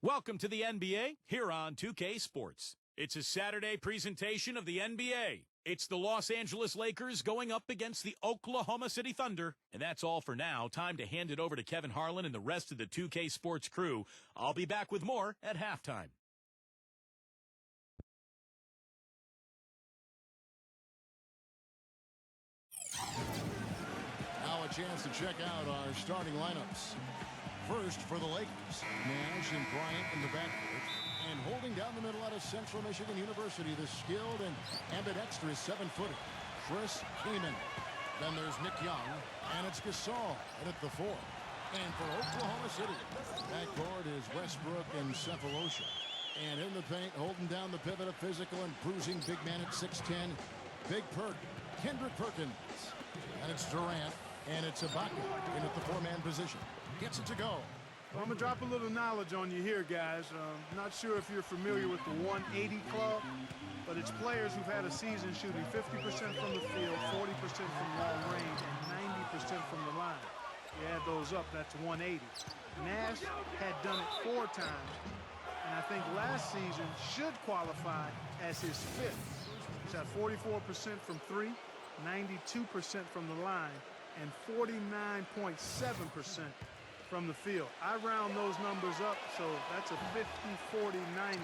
Welcome to the NBA here on 2K Sports. It's a Saturday presentation of the NBA. It's the Los Angeles Lakers going up against the Oklahoma City Thunder. And that's all for now. Time to hand it over to Kevin Harlan and the rest of the 2K Sports crew. I'll be back with more at halftime. Now a chance to check out our starting lineups. First for the Lakers, Nash and Bryant in the backcourt. And holding down the middle out of Central Michigan University, the skilled and ambidextrous seven-footer, Chris Kaman. Then there's Nick Young, and it's Gasol at the 4. And for Oklahoma City, backcourt is Westbrook and Cephalosha. And in the paint, holding down the pivot, a physical and bruising big man at 6'10", Big Perk, Kendrick Perkins. And it's Durant, and it's Ibaka in at the 4-man position. Gets it to go. Well, I'm going to drop a little knowledge on you here, guys. Not sure if you're familiar with the 180 Club, but it's players who've had a season shooting 50% from the field, 40% from long range, and 90% from the line. You add those up, that's 180. Nash had done it 4 times, and I think last season should qualify as his 5th. He's had 44% from 3, 92% from the line, and 49.7% from the field. I round those numbers up, so that's a 50-40-90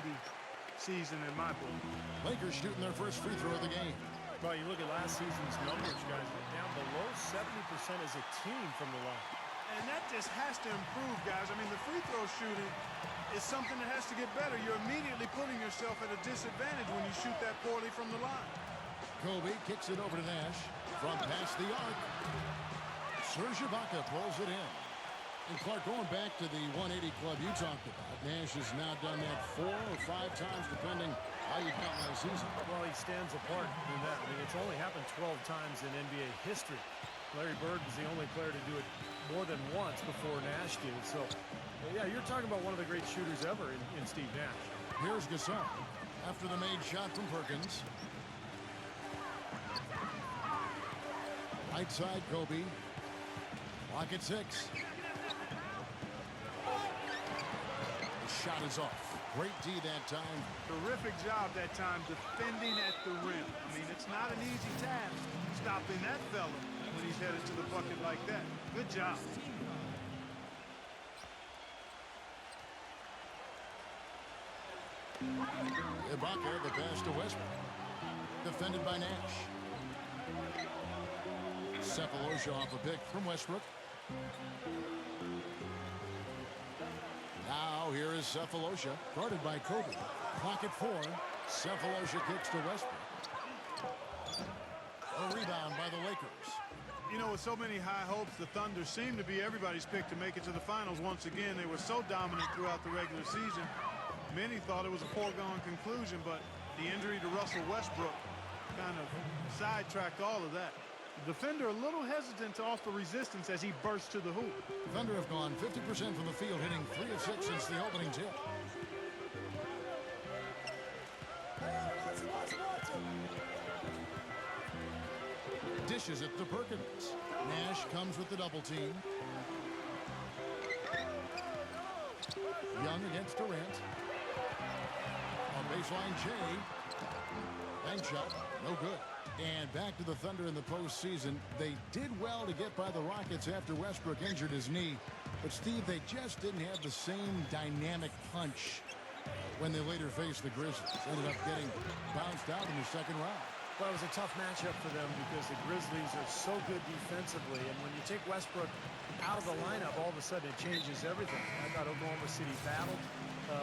season in my book. Lakers shooting their first free throw of the game. Well, you look at last season's numbers, guys, we're down below 70% as a team from the line. And that just has to improve, guys. I mean, the free throw shooting is something that has to get better. You're immediately putting yourself at a disadvantage when you shoot that poorly from the line. Kobe kicks it over to Nash from past the arc. Serge Ibaka pulls it in. And Clark, going back to the 180 club you talked about, Nash has now done that 4 or 5 times, depending how you count last season. Well, he stands apart in that. I mean, it's only happened 12 times in NBA history. Larry Bird was the only player to do it more than once before Nash did. So, yeah, you're talking about one of the great shooters ever in Steve Nash. Here's Gasol after the made shot from Perkins. Right side, Kobe. Clock at 6. Shot is off. Great D that time. Terrific job that time defending at the rim. I mean, it's not an easy task stopping that fella when he's headed to the bucket like that. Good job. Ibaka, the pass to Westbrook. Defended by Nash. Cephalosha off a pick from Westbrook. Now here is Cephalosha, guarded by Kobe. Clock at 4. Cephalosha kicks to Westbrook. A rebound by the Lakers. You know, with so many high hopes, the Thunder seem to be everybody's pick to make it to the finals once again. They were so dominant throughout the regular season. Many thought it was a foregone conclusion, but the injury to Russell Westbrook kind of sidetracked all of that. The defender a little hesitant to offer resistance as he bursts to the hoop. Thunder have gone 50% from the field, hitting 3 of 6 since the opening tip. Dishes it to Perkins. Nash comes with the double team. Young against Durant. On baseline, Jay. Bank shot, no good. And back to the Thunder in the postseason. They did well to get by the Rockets after Westbrook injured his knee. But, Steve, they just didn't have the same dynamic punch when they later faced the Grizzlies. Ended up getting bounced out in the second round. Well, it was a tough matchup for them because the Grizzlies are so good defensively. And when you take Westbrook out of the lineup, all of a sudden it changes everything. I thought Oklahoma City battled,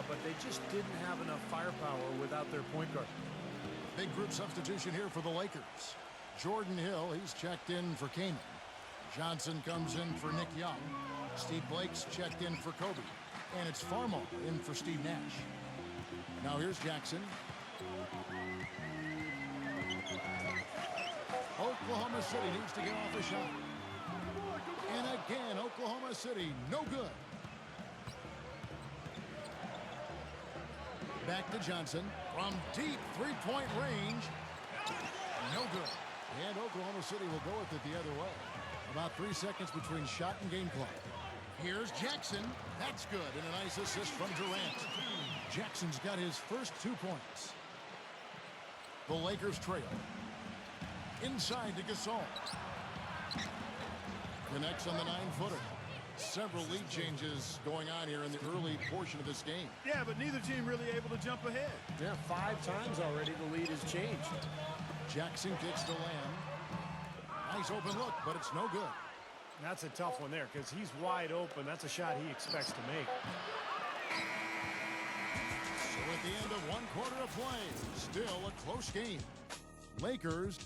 but they just didn't have enough firepower without their point guard. Big group substitution here for the Lakers. Jordan Hill, he's checked in for Kaman. Johnson comes in for Nick Young. Steve Blake's checked in for Kobe. And it's Farmo in for Steve Nash. Now here's Jackson. Oklahoma City needs to get off a shot. And again, Oklahoma City, no good. Back to Johnson from deep three-point range. No good. And Oklahoma City will go with it the other way. About 3 seconds between shot and game clock. Here's Jackson. That's good, and a nice assist from Durant. Jackson's got his first 2 points. The Lakers trail. Inside to Gasol. Connects on the 9-footer. Several lead changes going on here in the early portion of this game. Yeah, but neither team really able to jump ahead. Yeah, 5 times already the lead has changed. Jackson kicks to Lamb. Nice open look, but it's no good. That's a tough one there because he's wide open. That's a shot he expects to make. So at the end of 1 quarter of play, still a close game. Lakers.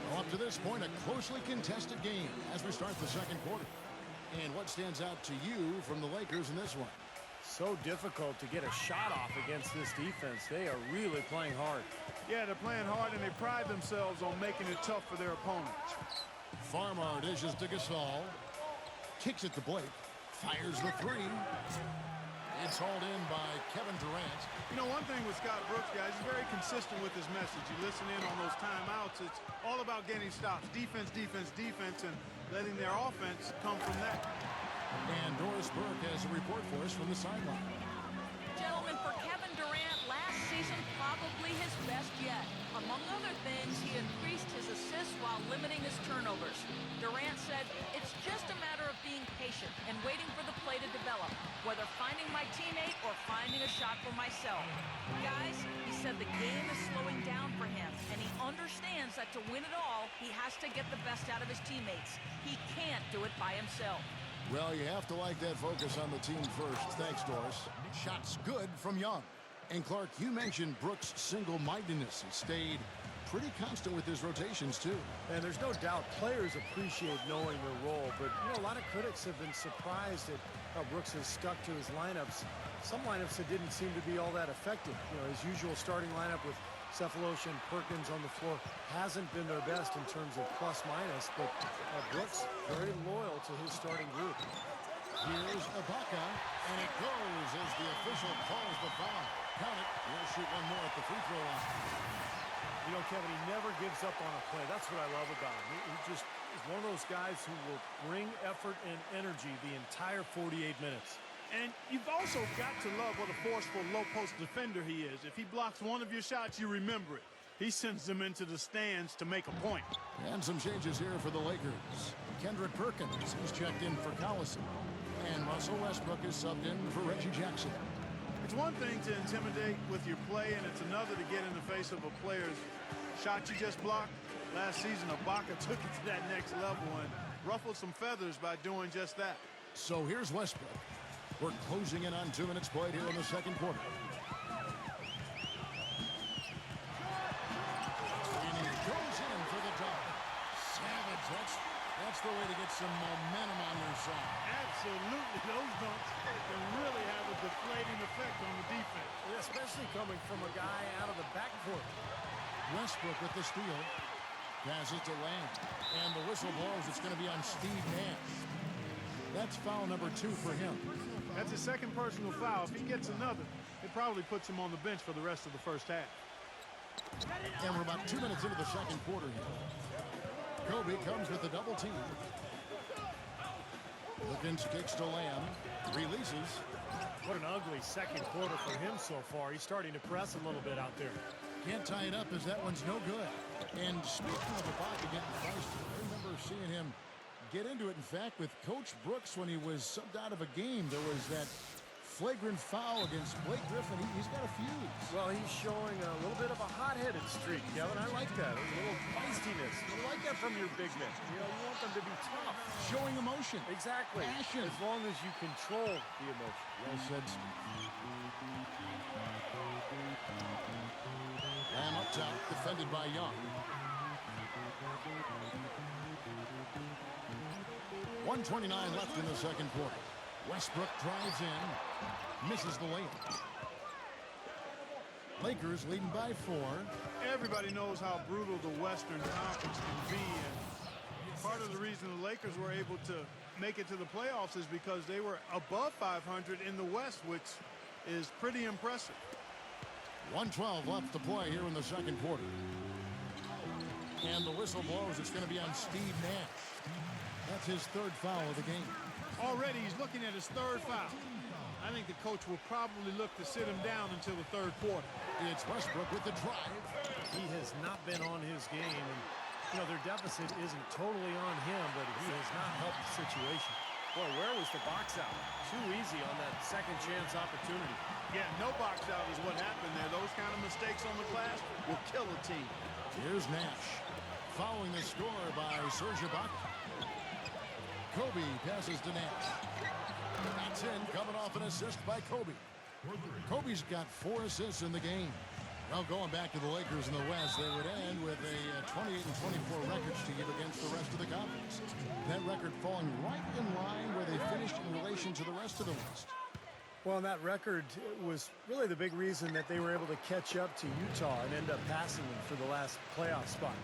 Well, up to this point, a closely contested game as we start the second quarter. And what stands out to you from the Lakers in this one? So difficult to get a shot off against this defense. They are really playing hard. Yeah, they're playing hard, and they pride themselves on making it tough for their opponents. Farmar dishes to Gasol. Kicks it to Blake. Fires the 3. It's hauled in by Kevin Durant. You know, one thing with Scott Brooks, guys, he's very consistent with his message. You listen in on those timeouts. It's all about getting stops. Defense, defense, defense, and letting their offense come from that. And Doris Burke has a report for us from the sideline. Gentlemen, for Kevin Durant, last season probably his best yet. Among other things, he increased his assists while limiting his turnovers. Durant said, "It's just a matter of being patient and waiting for the play to develop, whether finding my teammate or finding a shot for myself." Guys, he said the game is slowing down for him, and he understands that to win it all, he has to get the best out of his teammates. He can't do it by himself. Well, you have to like that focus on the team first. Thanks, Doris. Shots good from Young. And Clark, you mentioned Brooks' single-mindedness. He stayed pretty constant with his rotations, too. And there's no doubt players appreciate knowing their role, but you know, a lot of critics have been surprised at how Brooks has stuck to his lineups. Some lineups that didn't seem to be all that effective. You know, his usual starting lineup with Cephalosha and Perkins on the floor hasn't been their best in terms of plus-minus, but Brooks very loyal to his starting group. Here's Ibaka, and it goes as the official calls the foul. Count it. He'll shoot one more at the free throw line. You know, Kevin, he never gives up on a play. That's what I love about him. He just is one of those guys who will bring effort and energy the entire 48 minutes. And you've also got to love what a forceful low-post defender he is. If he blocks one of your shots, you remember it. He sends them into the stands to make a point. And some changes here for the Lakers. Kendrick Perkins is checked in for Collison. And Russell Westbrook is subbed in for Reggie Jackson. It's one thing to intimidate with your play, and it's another to get in the face of a player's shot you just blocked. Last season, Ibaka took it to that next level and ruffled some feathers by doing just that. So here's Westbrook. We're closing in on 2 minutes played here in the second quarter. And he goes in for the dunk. Savage. That's the way to get some momentum on your side. Absolutely. Those dunks can really have a deflating effect on the defense. Especially coming from a guy out of the backcourt. Westbrook with the steal. Passes to Lamb. And the whistle blows. It's going to be on Steve Nash. That's foul number 2 for him. That's his second personal foul. If he gets another, it probably puts him on the bench for the rest of the first half. And we're about 2 minutes into the second quarter here. Kobe comes with a double team. Wilkins kicks to Lamb. Releases. What an ugly second quarter for him so far. He's starting to press a little bit out there. Can't tie it up as that one's no good. And speaking of Ibaka getting feisty, I remember seeing him get into it. In fact, with Coach Brooks when he was subbed out of a game, there was that flagrant foul against Blake Griffin. He's got a fuse. Well, he's showing a little bit of a hot-headed streak, Kevin. I like that. A little feistiness. I like that from your big men. You know, you want them to be tough. Showing emotion. Exactly. Passion. As long as you control the emotion. Well said. And up top, defended by Young. 1:29 left in the second quarter. Westbrook drives in, misses the layup. Lakers leading by 4. Everybody knows how brutal the Western Conference can be, and part of the reason the Lakers were able to make it to the playoffs is because they were above 500 in the West, which is pretty impressive. 1:12 left to play here in the second quarter. And the whistle blows. It's going to be on Steve Nash. That's his third foul of the game. Already he's looking at his third foul. I think the coach will probably look to sit him down until the third quarter. It's Westbrook with the drive. He has not been on his game. And, you know, their deficit isn't totally on him, but he has not helped the situation. Boy, where was the box out? Too easy on that second chance opportunity. Yeah, no box out is what happened there. Those kind of mistakes on the glass will kill a team. Here's Nash. Following the score by Serge Ibaka. Kobe passes to Nash. That's in, coming off an assist by Kobe. Kobe's got 4 assists in the game. Well, going back to the Lakers in the West, they would end with a 28-24 record to give against the rest of the conference. That record falling right in line where they finished in relation to the rest of the West. Well, that record was really the big reason that they were able to catch up to Utah and end up passing them for the last playoff spot.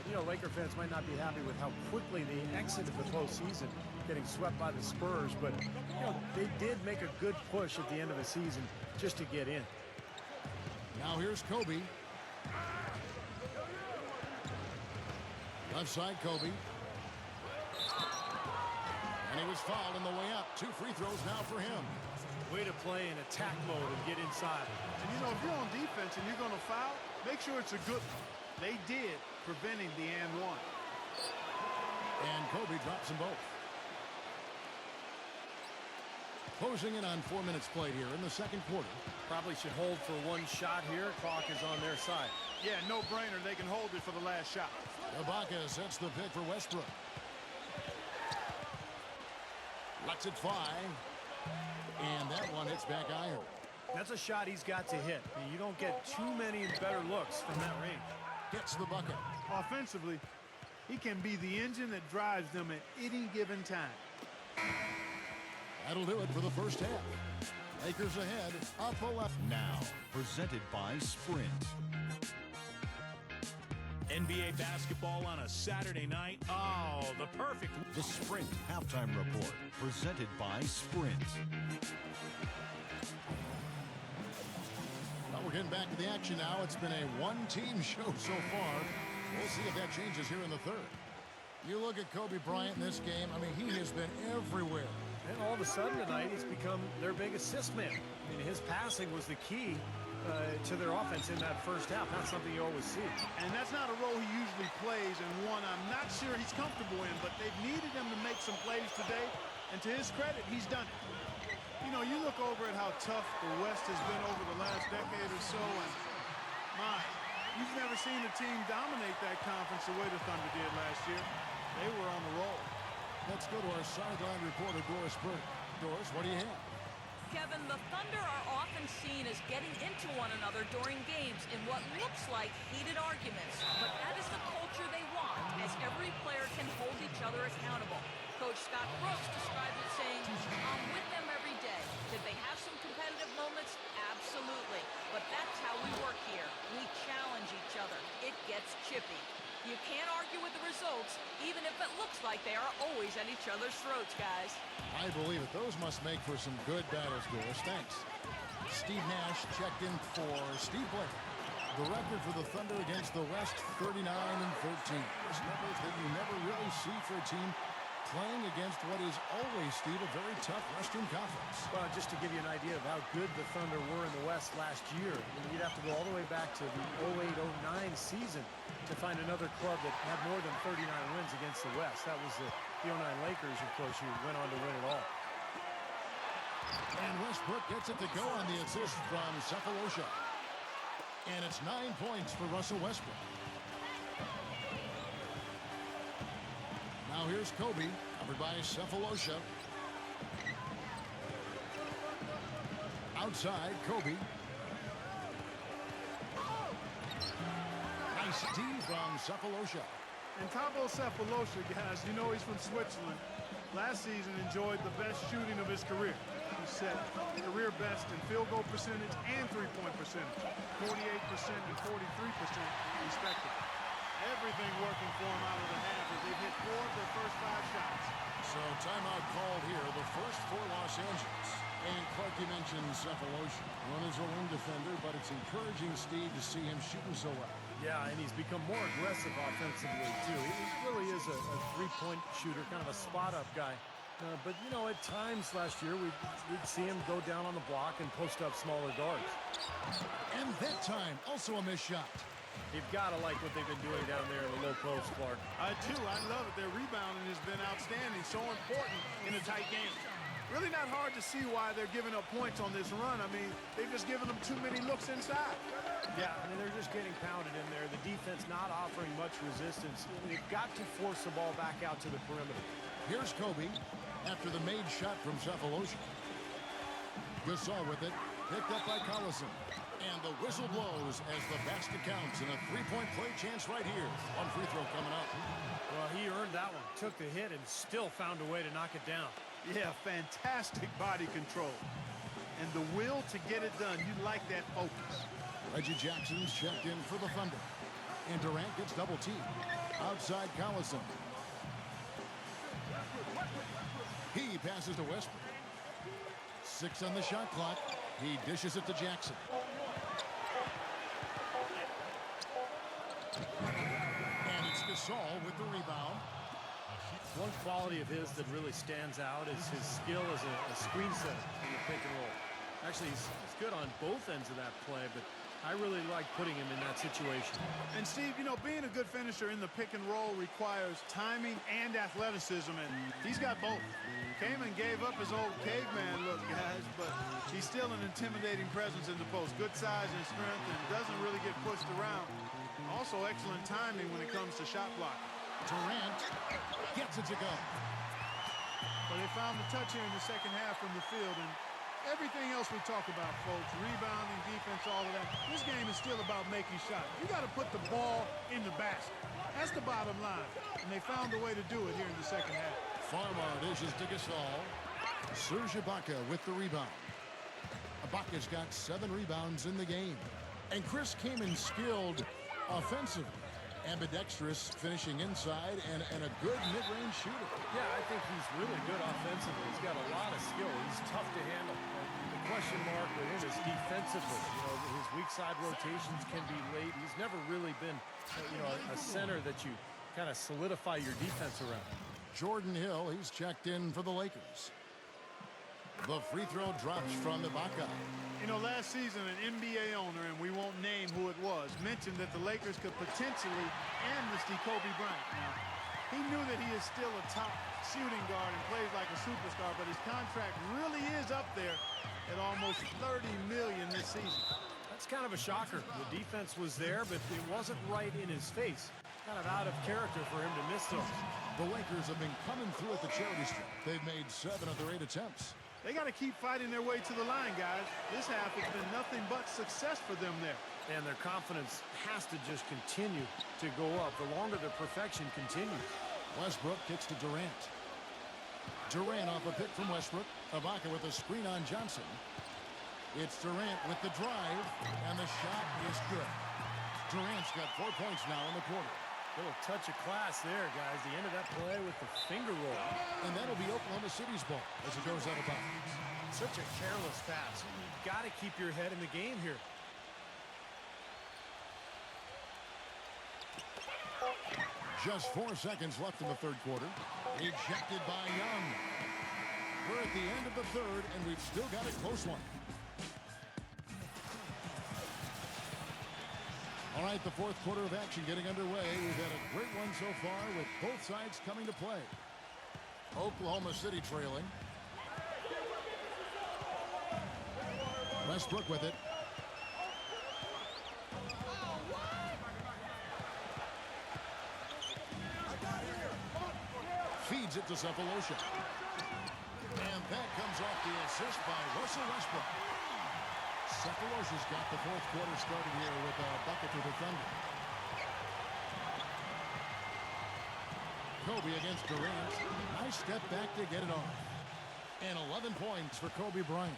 You know, Laker fans might not be happy with how quickly they exited the postseason, getting swept by the Spurs, but, you know, they did make a good push at the end of the season just to get in. Now here's Kobe. Left side, Kobe. And he was fouled on the way up. 2 free throws now for him. Way to play in attack mode and get inside. And, you know, if you're on defense and you're going to foul, make sure it's a good one. They did, preventing the and one. And Kobe drops them both. Closing in on 4 minutes played here in the second quarter. Probably should hold for one shot here. Clock is on their side. Yeah, no-brainer. They can hold it for the last shot. Ibaka sets the pick for Westbrook. Lets it fly. And that one hits back iron. That's a shot he's got to hit. You don't get too many better looks from that range. Gets the bucket. Offensively, he can be the engine that drives them at any given time. That'll do it for the first half. Lakers ahead, up 11. Now, presented by Sprint. NBA basketball on a Saturday night. Oh, the perfect. The Sprint Halftime Report, presented by Sprint. Well, we're getting back to the action now. It's been a one-team show so far. We'll see if that changes here in the third. You look at Kobe Bryant in this game. I mean, he has been everywhere. And all of a sudden tonight, he's become their big assist man. I mean, his passing was the key to their offense in that first half. Not something you always see. And that's not a role he usually plays, and one I'm not sure he's comfortable in, but they've needed him to make some plays today, and to his credit, he's done it. You know, you look over at how tough the West has been over the last decade or so, and my, you've never seen a team dominate that conference the way the Thunder did last year. They were on the roll. Let's go to our sideline reporter, Doris Burke. Doris, what do you have? Kevin, the Thunder are often seen as getting into one another during games in what looks like heated arguments. But that is the culture they want, as every player can hold each other accountable. Coach Scott Brooks described it saying, "I'm with them every day." Did they have some competitive moments? Absolutely. But that's how we work here. We challenge each other. It gets chippy. You can't argue with the results, even if it looks like they are always at each other's throats, guys. I believe it. Those must make for some good battles, Doris. Thanks. Steve Nash checked in for Steve Blake. The record for the Thunder against the West, 39-13. Those numbers that you never really see for a team playing against what is always, Steve, a very tough Western Conference. Well, just to give you an idea of how good the Thunder were in the West last year, you'd have to go all the way back to the 08-09 season to find another club that had more than 39 wins against the West. That was the 09 Lakers, of course, who went on to win it all. And Westbrook gets it to go on the assist from Cephalosha. And it's 9 points for Russell Westbrook. Now here's Kobe, covered by Cephalosha. Outside, Kobe. Nice D from Cephalosha. And Thabo Cephalosha, guys, you know he's from Switzerland. Last season enjoyed the best shooting of his career. He set career best in field goal percentage and three-point percentage, 48% and 43% respectively. Everything working for him out of the half as they've hit 4 of their first 5 shots. So timeout called here, the first for Los Angeles. And Clark, you mentioned Cephalosha. One is a wing defender, but it's encouraging, Steve, to see him shooting so well. Yeah, and he's become more aggressive offensively, too. He really is a three-point shooter, kind of a spot-up guy. But, you know, at times last year, we'd see him go down on the block and post up smaller guards. And that time, also a missed shot. You've got to like what they've been doing down there in the low post, Clark. I do. I love it. Their rebounding has been outstanding, so important in a tight game. Really not hard to see why they're giving up points on this run. I mean, they've just given them too many looks inside. Yeah, I mean, they're just getting pounded in there. The defense not offering much resistance. They've got to force the ball back out to the perimeter. Here's Kobe after the made shot from Cephalosha. Gasol with it, picked up by Collison. And the whistle blows as the basket counts and a three-point play chance right here. One free throw coming up. Well, he earned that one. Took the hit and still found a way to knock it down. Yeah, fantastic body control. And the will to get it done. You like that focus. Reggie Jackson's checked in for the Thunder. And Durant gets double teamed. Outside Collison. He passes to Westbrook. 6 on the shot clock. He dishes it to Jackson. And it's Gasol with the rebound. One quality of his that really stands out is his skill as a screen setter in the pick and roll. Actually, he's good on both ends of that play, but I really like putting him in that situation. And Steve, you know, being a good finisher in the pick and roll requires timing and athleticism, and he's got both. Came and gave up his old caveman look, guys, but he's still an intimidating presence in the post. Good size and strength, and doesn't really get pushed around. Also excellent timing when it comes to shot blocking. Durant gets it to go. But they found the touch here in the second half from the field, and everything else we talk about, folks, rebounding, defense, all of that, this game is still about making shots. You got to put the ball in the basket. That's the bottom line, and they found a way to do it here in the second half. Farmar dishes to Gasol. Serge Ibaka with the rebound. Ibaka's got 7 rebounds in the game. And Chris came in skilled offensively. Ambidextrous, finishing inside, and a good mid-range shooter. Yeah, I think he's really good offensively. He's got a lot of skill. He's tough to handle. The question mark with him is defensively. You know, his weak side rotations can be late. He's never really been, you know, a center that you kind of solidify your defense around. Jordan Hill, he's checked in for the Lakers. The free throw drops from Ibaka. You know, last season, an NBA owner, and we won't name who it was, mentioned that the Lakers could potentially amnesty Kobe Bryant. Now, he knew that he is still a top shooting guard and plays like a superstar, but his contract really is up there at almost $30 million this season. That's kind of a shocker. The defense was there, but it wasn't right in his face. Kind of out of character for him to miss those. The Lakers have been coming through at the charity stripe. They've made 7 of their 8 attempts. They got to keep fighting their way to the line, guys. This half has been nothing but success for them there. And their confidence has to just continue to go up the longer their perfection continues. Westbrook kicks to Durant. Durant off a pick from Westbrook. Ibaka with a screen on Johnson. It's Durant with the drive, and the shot is good. Durant's got 4 points now in the quarter. Little touch of class there, guys. The end of that play with the finger roll. And that'll be Oklahoma City's ball as it goes out of bounds. Such a careless pass. You've got to keep your head in the game here. Just 4 seconds left in the third quarter. Ejected by Young. We're at the end of the third, and we've still got a close one. All right, the fourth quarter of action getting underway. We've had a great one so far with both sides coming to play. Oklahoma City trailing. Westbrook with it. Feeds it to Cephalosha. And that comes off the assist by Russell Westbrook. Cephalosha's got the fourth quarter started here with a bucket to the Thunder. Kobe against Durant. Nice step back to get it off. And 11 points for Kobe Bryant.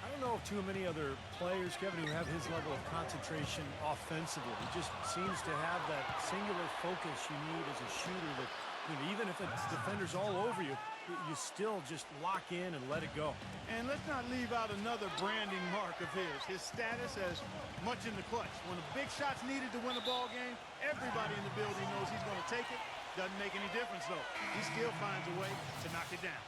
I don't know of too many other players, Kevin, who have his level of concentration offensively. He just seems to have that singular focus you need as a shooter that, you know, even if it's defenders all over you, You still just lock in and let it go. And let's not leave out another branding mark of his status as much in the clutch. When the big shot's needed to win a ball game, everybody in the building knows he's going to take it. Doesn't make any difference, though. He still finds a way to knock it down.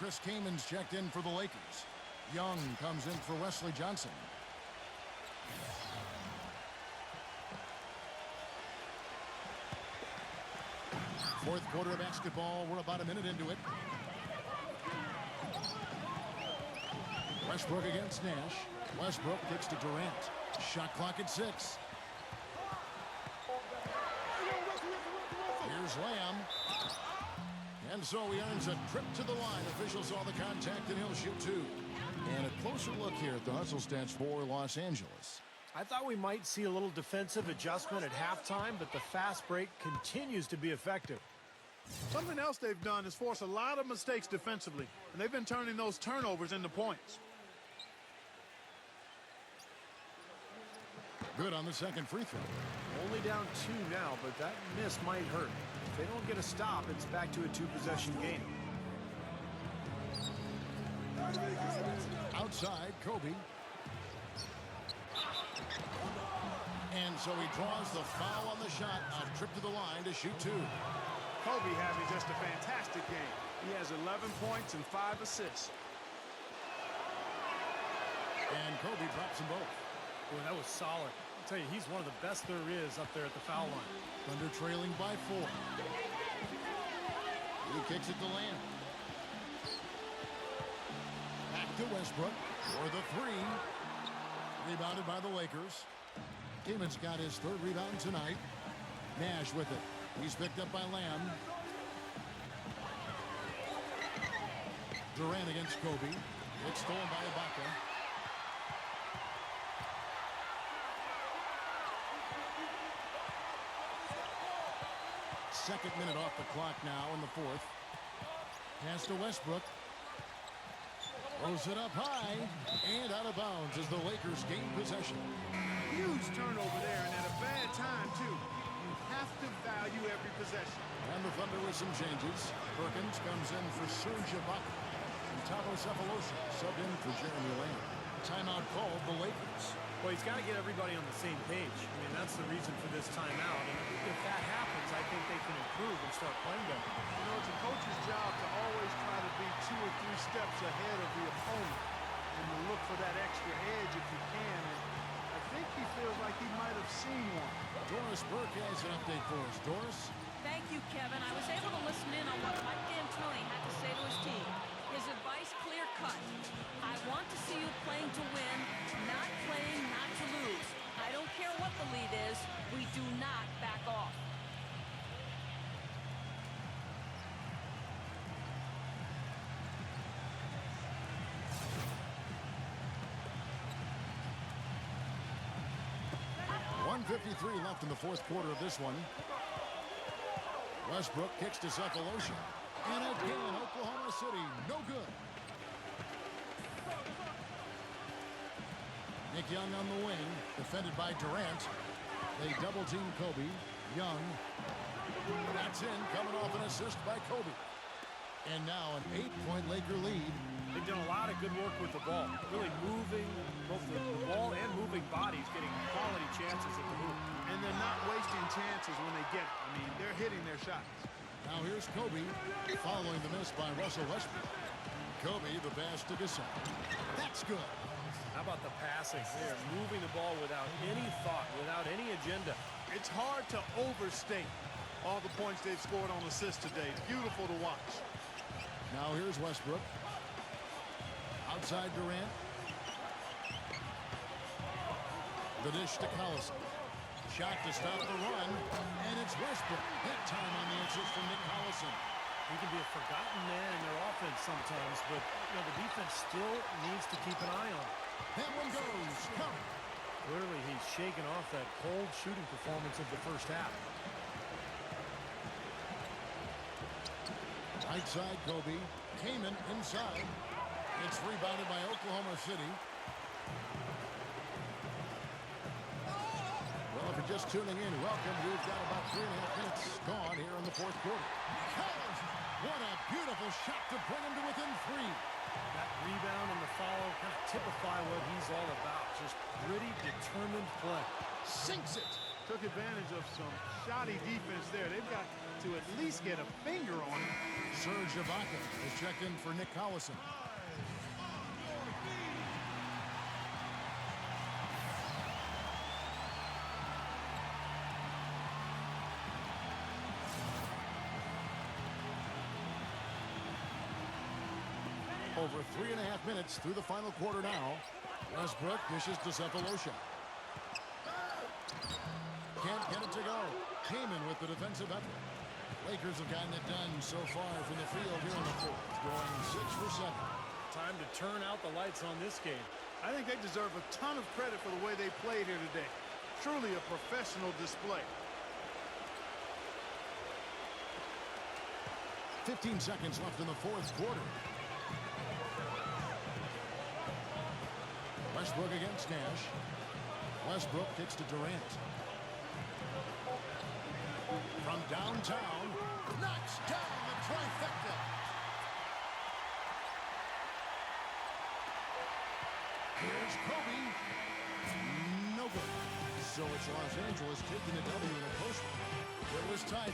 Chris Kamen's checked in for the Lakers. Young comes in for Wesley Johnson. Fourth quarter of basketball. We're about a minute into it. Westbrook against Nash. Westbrook kicks to Durant. Shot clock at 6. Here's Lamb. And so he earns a trip to the line. Officials saw the contact and he'll shoot 2. And a closer look here at the hustle stats for Los Angeles. I thought we might see a little defensive adjustment at halftime, but the fast break continues to be effective. Something else they've done is force a lot of mistakes defensively, and they've been turning those turnovers into points. Good on the second free throw. Only down 2 now, but that miss might hurt. If they don't get a stop, it's back to a 2-possession game. Outside, Kobe. And so he draws the foul on the shot. A trip to the line to shoot 2. Kobe having just a fantastic game. He has 11 points and 5 assists. And Kobe drops them both. Boy, that was solid. I'll tell you, he's one of the best there is up there at the foul line. Thunder trailing by 4. He kicks it to Lamb. Back to Westbrook for the 3. Rebounded by the Lakers. Kamen's got his 3rd rebound tonight. Nash with it. He's picked up by Lamb. Durant against Kobe. It's stolen by Ibaka. Second minute off the clock now in the 4th. Pass to Westbrook. Throws it up high and out of bounds as the Lakers gain possession. Huge turnover there, and at a bad time, too. You have to value every possession. And the Thunder with some changes. Perkins comes in for Serge Ibaka. And Tavo Cephalosha subbed in for Jeremy Lamb. Timeout called the Lakers. Well, he's got to get everybody on the same page. I mean, that's the reason for this timeout. And if that happens, I think they can improve and start playing better. You know, it's a coach's job to always try to be 2 or 3 steps ahead of the opponent and to look for that extra edge if you can. And I think he feels like he might have seen one. Doris Burke has an update for us. Doris? Thank you, Kevin. I was able to listen in on what Mike D'Antoni had to say to his team. His advice clear-cut. I want to see you playing to win, not playing not to lose. I don't care what the lead is. We do not back off. .153 left in the 4th quarter of this one. Westbrook kicks to Cephalosha. And again, Oklahoma City, no good. Nick Young on the wing, defended by Durant. They double-team Kobe. Young. That's in, coming off an assist by Kobe. And now an 8-point Laker lead. They've done a lot of good work with the ball. Really moving both the ball and moving bodies, getting quality chances at the hoop. And they're not wasting chances when they get it. I mean, they're hitting their shots. Now here's Kobe, following the miss by Russell Westbrook. Kobe, the pass to Gasol. That's good. How about the passing? They're moving the ball without any thought, without any agenda. It's hard to overstate all the points they've scored on assists today. Beautiful to watch. Now here's Westbrook. Outside Durant. The dish to Collison. Shot to stop the run, and it's Westbrook. That time on the assist from Nick Collison. He can be a forgotten man in their offense sometimes, but you know, the defense still needs to keep an eye on him. That one goes. Come. Clearly, he's shaken off that cold shooting performance of the first half. Right side, Kobe. Kaman inside. It's rebounded by Oklahoma City. Well, if it just tuning in, welcome. We've got about 3.5 minutes gone here in the fourth quarter. Collins, what a beautiful shot to bring him to within 3. That rebound and the follow kind of typify what he's all about. Just gritty, determined play. Sinks it. Took advantage of some shoddy defense there. They've got to at least get a finger on him. Serge Ibaka is checked in for Nick Collison. Over 3.5 minutes through the final quarter now. Westbrook dishes to Cephalosha. Can't get it to go. Kaman with the defensive effort. Lakers have gotten it done so far from the field here in the fourth, going 6 for 7. Time to turn out the lights on this game. I think they deserve a ton of credit for the way they played here today. Truly a professional display. 15 seconds left in the fourth quarter. Westbrook against Nash. Westbrook kicks to Durant. From downtown, knocks down the trifecta. Here's Kobe. No good. So it's Los Angeles taking the W in a close one. It was tight.